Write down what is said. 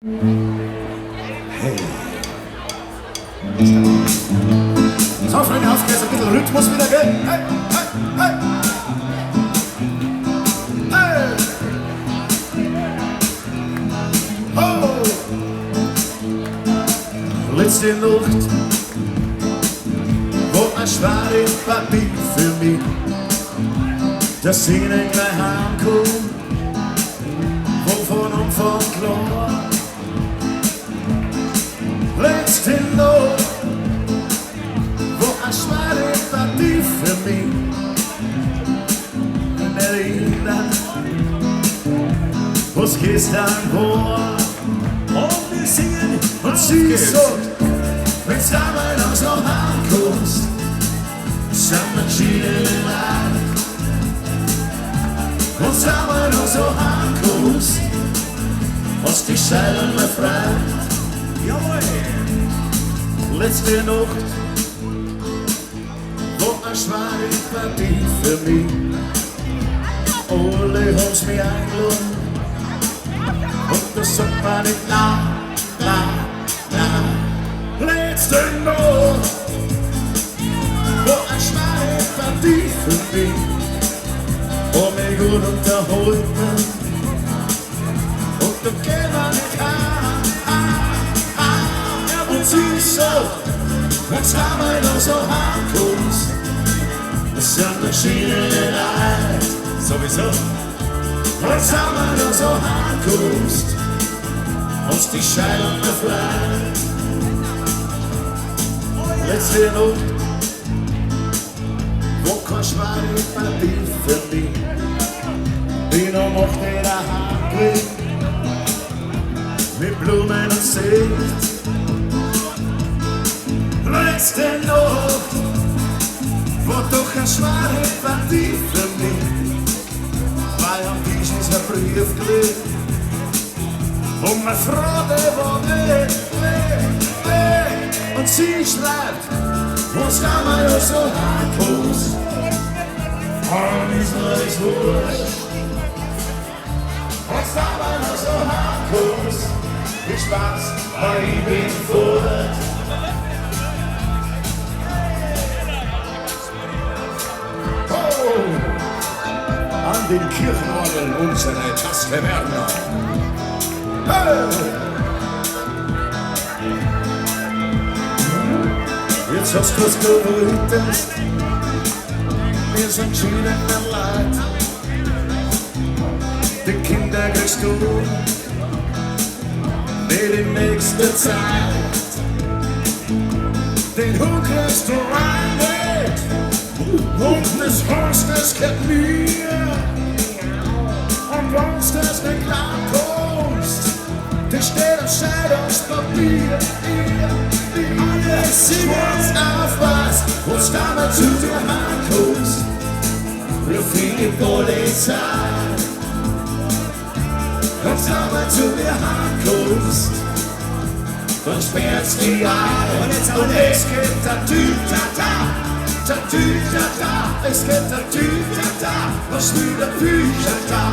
Hey. So, Freunde, auf geht's, ein bisschen Rhythmus wieder, gell? Hey, hey, hey. Hey. Oh. Letzte Nacht war ein schweres Papier für mich, dass ich nicht gleich heimkomme, war von Anfang klar. Letzte Nacht war ein schweres Papier für mich, nicht erinnern, was gestern war. Und wir singen und sie sagt, wenn's damals noch so heimkommst, sind wir geschiedene Leute. Wenn's damals noch so heimkommst, hast die Scheilen mehr frei. Jawohl! Letzte Nacht war ein schweres Partie für mich. Alle haben's mich eingeladen und das sagt man nicht na. Letzte Nacht war ein schweres Partie für mich. Und mich gut unterhalten und da gehen wir nicht heim. Und sie sagt, wenn's einmal noch so heimkommst, das sind verschiedene Leute. Sowieso. Wenn's einmal noch so heimkommst, hast die Scheilen mehr frei. Letzte Nacht war kein schweres Papier für mich. Die noch macht jeder Handgriff mit Blumen und Sekt. Letzte Nacht war doch ein schweres Papier für mich, weil am Tisch ist ein Brief gelegt und meine Freude war weg. Und sie schreibt, was kann man ja so heimkommst, und ist alles wurscht. Was kann man ja so heimkommst, viel Spaß, weil ich bin fort. An den Kirchenorgeln unsere Taste Werner. Hey! Jetzt hast du's gewusst, wir sind geschiedene Leute. Die Kinder kriegst du nicht in nächster Zeit. Den Hund kriegst du rein nicht. Und das Haus, das gehört mir. Und wenn's das nicht ankommst, das steht auf Scheidungspapier. Alles schwarz auf weiß, wo's damals zu dir heimkommst, ruf die Polizei. Wenn's damals zu dir heimkommst, dann sperrt's die ein. Und es geht Tatütata. Es geht Tatütata, was wieder Bücher da.